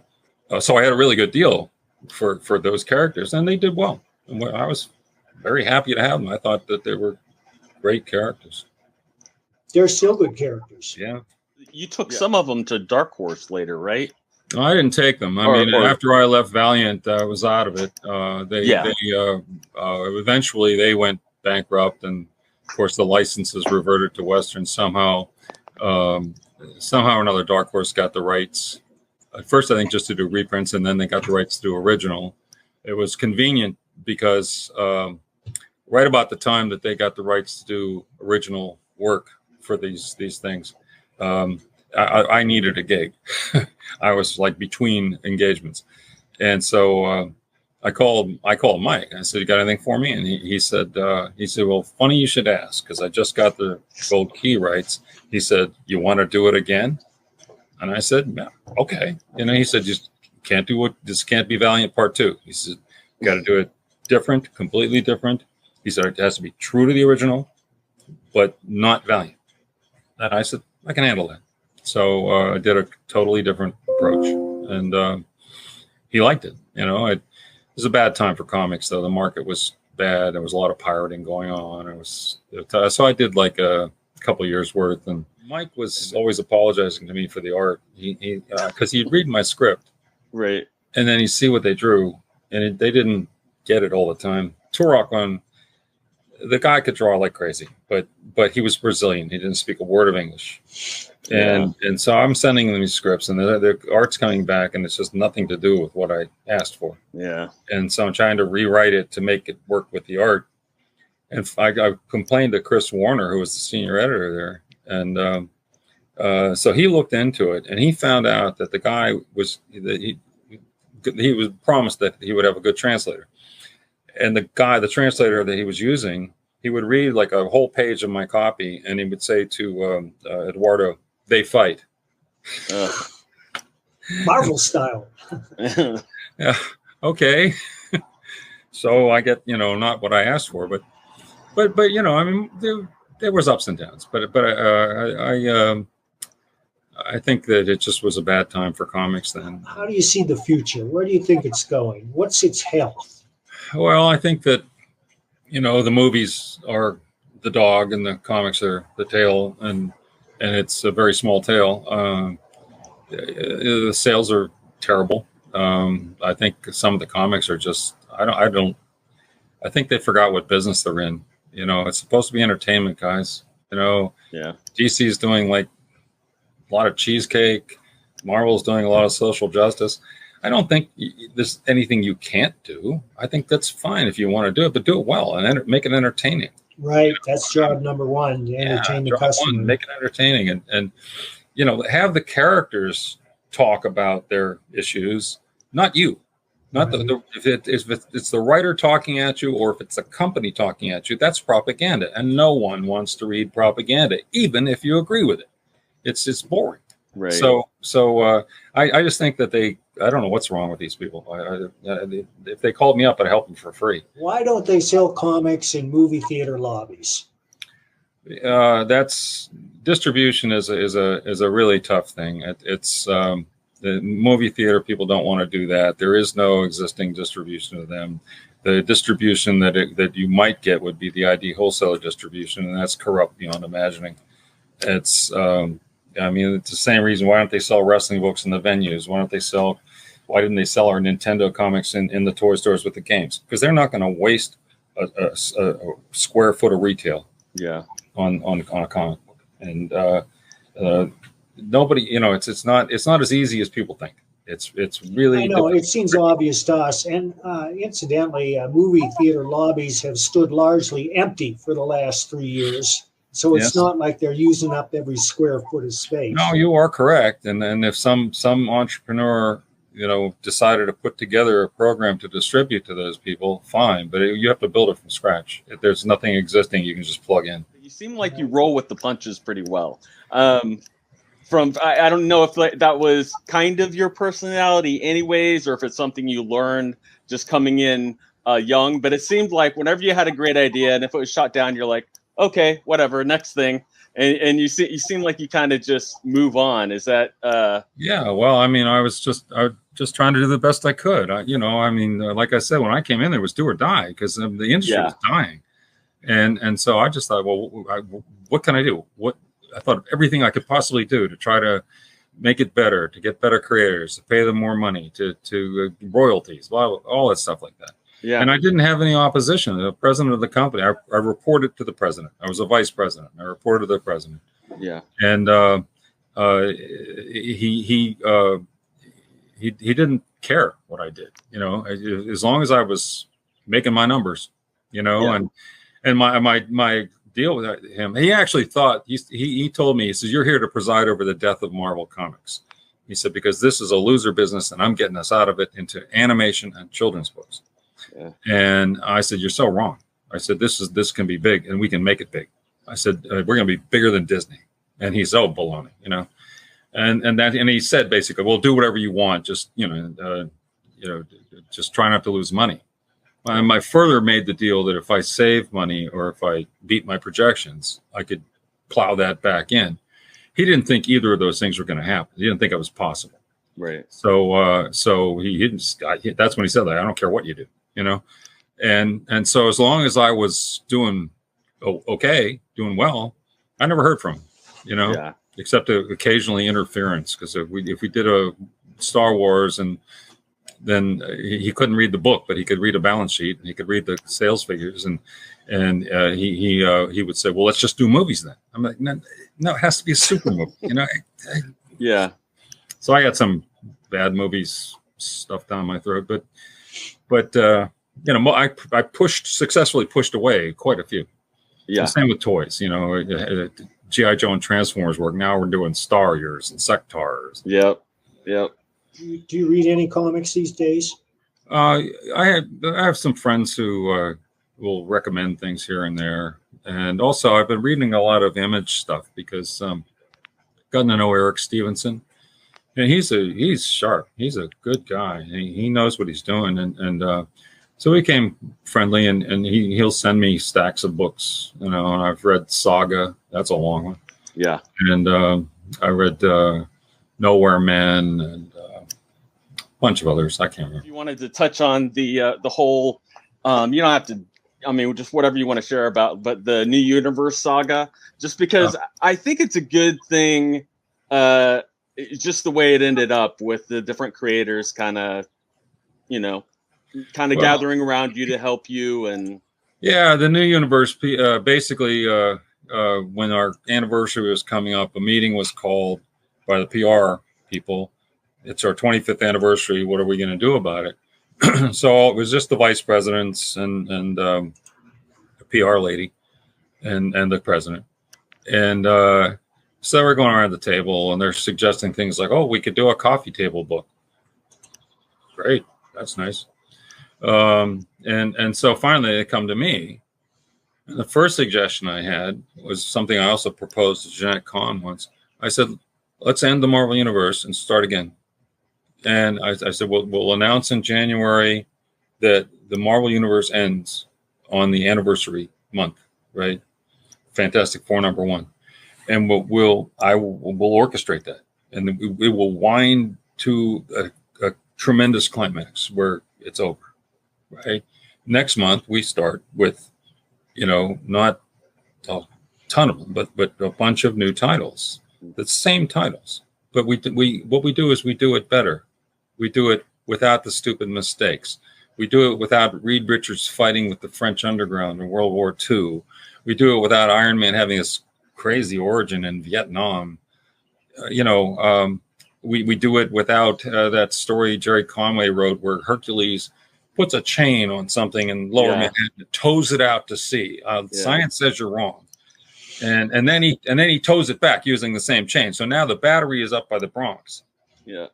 so I had a really good deal for those characters, and they did well. And I was very happy to have them. I thought that they were great characters. They're still good characters. Yeah. You took some of them to Dark Horse later, right? I didn't take them. I mean, after I left Valiant, I was out of it. Eventually they went bankrupt, and of course the licenses reverted to Western somehow. Somehow or another, Dark Horse got the rights. At first, I think just to do reprints, and then they got the rights to do original. It was convenient because right about the time that they got the rights to do original work for these things, I needed a gig. I was like between engagements, and so I called Mike. I said, "You got anything for me?" And he said, "Well, funny you should ask, because I just got the gold key rights." He said, "You want to do it again?" And I said, "Yeah, okay." He said, "Just can't do it. This can't be Valiant Part 2." He said, "You got to do it different, completely different." He said, "It has to be true to the original, but not Valiant." And I said, "I can handle that." So I did a totally different approach, and he liked it. It was a bad time for comics, though. The market was bad. There was a lot of pirating going on. So I did like a couple years worth, and Mike was always apologizing to me for the art. He because he'd read my script, right, and then he'd see what they drew, and they didn't get it all the time. Turok the guy could draw like crazy, but he was Brazilian. He didn't speak a word of English. And so I'm sending them these scripts, and the art's coming back, and it's just nothing to do with what I asked for. Yeah. And so I'm trying to rewrite it to make it work with the art. And I complained to Chris Warner, who was the senior editor there. And so he looked into it, and he found out that the guy he was promised that he would have a good translator. And the translator that he was using, he would read like a whole page of my copy, and he would say to Eduardo, "They fight." Marvel style. Yeah. Okay. So I get, not what I asked for, but I mean, there was ups and downs, but I think that it just was a bad time for comics then. How do you see the future? Where do you think it's going? What's its health? Well, I think that, the movies are the dog and the comics are the tail, and it's a very small tail. The sales are terrible. I think some of the comics are just, I think they forgot what business they're in. It's supposed to be entertainment, guys. Yeah. DC is doing like a lot of cheesecake. Marvel's doing a lot of social justice. I don't think there's anything you can't do. I think that's fine if you want to do it, but do it well and make it entertaining. Right. That's job number one. Entertain the customer. Make it entertaining and have the characters talk about their issues, not you. Not if it's the writer talking at you, or if it's a company talking at you, that's propaganda. And no one wants to read propaganda, even if you agree with it. It's boring. Right. So I just think that I don't know what's wrong with these people. If they called me up, I'd help them for free. Why don't they sell comics in movie theater lobbies? That's distribution is a really tough thing. It's the movie theater people don't want to do that. There is no existing distribution of them. The distribution that you might get would be the ID wholesaler distribution, and that's corrupt beyond imagining. It's it's the same reason. Why don't they sell wrestling books in the venues? Why didn't they sell our Nintendo comics in the toy stores with the games? Because they're not going to waste a square foot of retail. Yeah. On a comic book, and nobody, it's not as easy as people think. It's really. I know it seems obvious to us, and incidentally, movie theater lobbies have stood largely empty for the last 3 years. So it's not like they're using up every square foot of space. No, you are correct. And then if some entrepreneur, decided to put together a program to distribute to those people, fine. But you have to build it from scratch. If there's nothing existing, you can just plug in. You seem like you roll with the punches pretty well. I don't know if that was kind of your personality anyways, or if it's something you learned just coming in young. But it seemed like whenever you had a great idea, and if it was shot down, you're like, okay, whatever, next thing. And you seem like you kind of just move on. Is that? Yeah. Well, I mean, I was just trying to do the best I could. Like I said, when I came in, there was do or die because the industry was dying, and so I just thought, well, what can I do? thought of everything I could possibly do to try to make it better, to get better creators, to pay them more money, to royalties, all that stuff like that. Yeah. And I didn't have any opposition. The president of the company, I reported to the president. I was a vice president. I reported to the president. Yeah. And he didn't care what I did, as long as I was making my numbers, and my deal with him. He actually thought, he told me, he says, "You're here to preside over the death of Marvel Comics." He said, "Because this is a loser business and I'm getting us out of it into animation and children's books." Yeah. And I said, "You're so wrong." I said, this can be big and we can make it big. I said, "We're going to be bigger than Disney." And he's, "Oh, baloney," and he said, basically, "Well, do whatever you want. Just, just try not to lose money." I further made the deal that if I save money or if I beat my projections, I could plow that back in. He didn't think either of those things were going to happen. He didn't think it was possible. Right. So he didn't. That's when he said that. "I don't care what you do," and so as long as I was doing okay, doing well, I never heard from him, Yeah. except occasionally interference, because if we did a Star Wars and then he couldn't read the book, but he could read a balance sheet and he could read the sales figures, and he would say, "Well, let's just do movies then." I'm like, no, it has to be a super movie, Yeah. So I got some bad movies stuffed down my throat, but I successfully pushed away quite a few. Yeah. Same with toys, G.I. Joe and Transformers work. Now we're doing Starriors and Sectars. Yep. Do you read any comics these days? I have some friends who will recommend things here and there, and also I've been reading a lot of Image stuff because gotten to know Eric Stevenson, and he's sharp. He's a good guy. He knows what he's doing, and so we became friendly, and he'll send me stacks of books, and I've read Saga. That's a long one. Yeah. And I read Nowhere Men and bunch of others. I can't remember. You wanted to touch on the whole, you don't have to, just whatever you want to share about, but the New Universe saga, just because I think it's a good thing, just the way it ended up with the different creators kind of gathering around you to help you. And yeah, the New Universe, basically, when our anniversary was coming up, a meeting was called by the PR people. It's our 25th anniversary. What are we going to do about it? So it was just the vice presidents and the PR lady and the president. And so we're going around the table and they're suggesting things like, "Oh, we could do a coffee table book." Great. That's nice. And so finally they come to me. And the first suggestion I had was something I also proposed to Jeanette Kahn once. I said, "Let's end the Marvel Universe and start again." And I said, we'll announce in January that the Marvel Universe ends on the anniversary month, right? Fantastic Four #1. And we'll orchestrate that. And it will wind to a tremendous climax where it's over, right? Next month, we start with, not a ton of them, but a bunch of new titles, the same titles. But what we do is we do it better. We do it without the stupid mistakes. We do it without Reed Richards fighting with the French underground in World War II. We do it without Iron Man having this crazy origin in Vietnam. We do it without that story Jerry Conway wrote where Hercules puts a chain on something in Lower Manhattan, tows it out to sea. Science says you're wrong. And then he tows it back using the same chain. So now the battery is up by the Bronx. Yeah.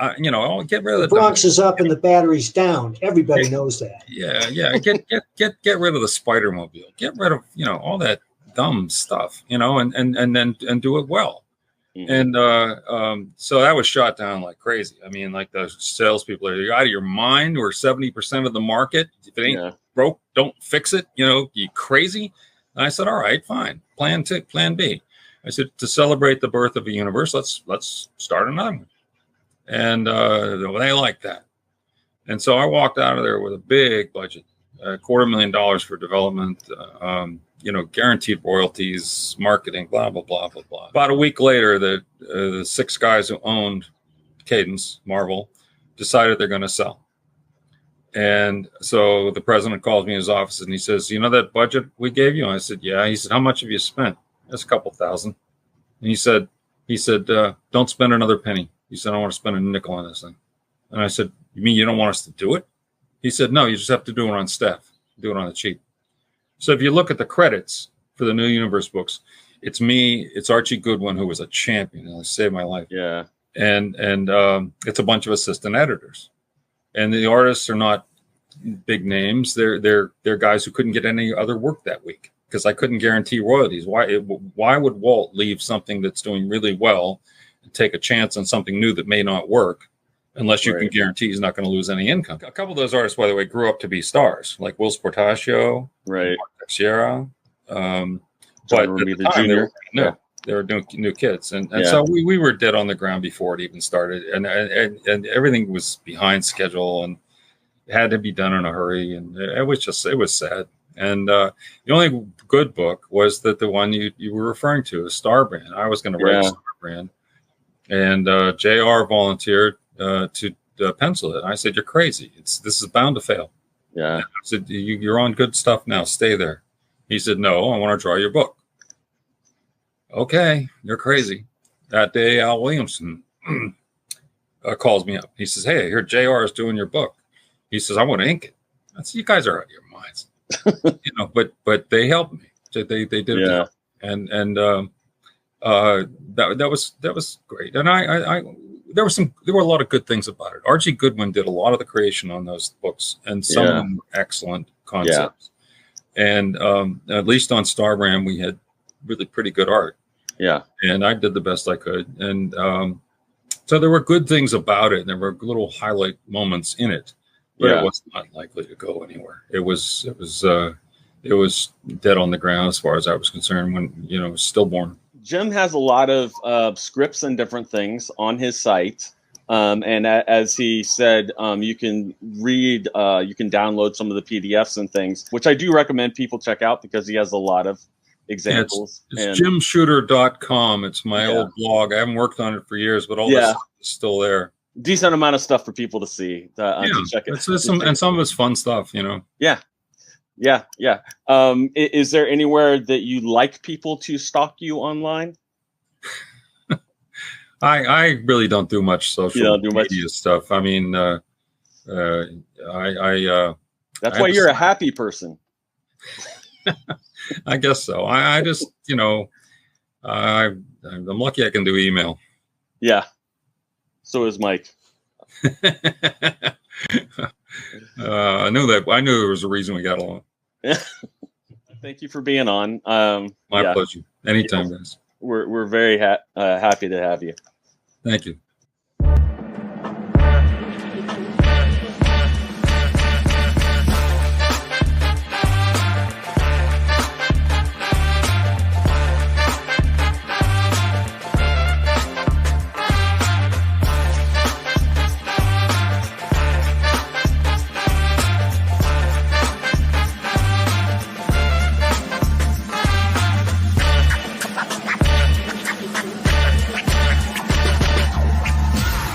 Get rid of the Bronx is up and the battery's down. Everybody knows that. Yeah. Get rid of the Spider-Mobile. Get rid of all that dumb stuff. And then do it well. Mm-hmm. And so that was shot down like crazy. Like the salespeople are, "You out of your mind? We're 70% of the market. If it ain't broke, don't fix it. You crazy?" And I said, "All right, fine. Plan B." I said, "To celebrate the birth of a universe, let's start another one." And they like that. And so I walked out of there with a big budget. $250,000 for development, guaranteed royalties, marketing, blah, blah, blah, blah, blah. About a week later, the 6 guys who owned Cadence, Marvel, decided they're going to sell. And so the president calls me in his office and he says, you know that budget we gave you? And I said, yeah. He said, how much have you spent? That's a couple thousand. And he said, don't spend another penny. He said, I don't want to spend a nickel on this thing. And I said, you mean you don't want us to do it? He said, no, you just have to do it on staff, do it on the cheap. So if you look at the credits for the New Universe books, it's me, it's Archie Goodwin, who was a champion and saved my life. Yeah. And it's a bunch of assistant editors. And the artists are not big names. They're guys who couldn't get any other work that week because I couldn't guarantee royalties. Why would Walt leave something that's doing really well and take a chance on something new that may not work unless you can guarantee he's not going to lose any income? A couple of those artists, by the way, grew up to be stars, like Will Sportaccio, right, Sierra. But at the time, they were new kids, and so we were dead on the ground before it even started, and everything was behind schedule and it had to be done in a hurry, and it was sad. And the only good book was the one you were referring to, Starbrand. I was going to write Starbrand, and JR volunteered to pencil it. I said, "You're crazy. This is bound to fail." Yeah, I said, "You're on good stuff now. Stay there." He said, "No, I want to draw your book." Okay, you're crazy. That day, Al Williamson calls me up. He says, "Hey, I hear JR is doing your book." He says, "I want to ink it." I said, "You guys are out of your minds." But they helped me. They did it. Yeah. And that was great. And there were a lot of good things about it. Archie Goodwin did a lot of the creation on those books, and some of them were excellent concepts. Yeah. And at least on Starbrand, we had really pretty good art. Yeah. And I did the best I could. And so there were good things about it, and there were little highlight moments in it. But it was not likely to go anywhere. It was dead on the ground as far as I was concerned when it was stillborn. Jim has a lot of scripts and different things on his site. And as he said, you can read, you can download some of the PDFs and things, which I do recommend people check out because he has a lot of examples. It's jimshooter.com. It's my old blog. I haven't worked on it for years, but all this stuff is still there. Decent amount of stuff for people to see. To check it. Some of it's fun stuff, Yeah. Is there anywhere that you like people to stalk you online? I really don't do much social media stuff. I mean, that's why you're a happy person. I guess so. I just, I'm lucky I can do email. Yeah. So is Mike. I knew there was a reason we got along. Thank you for being on. My pleasure. Anytime, guys. We're very happy to have you. Thank you.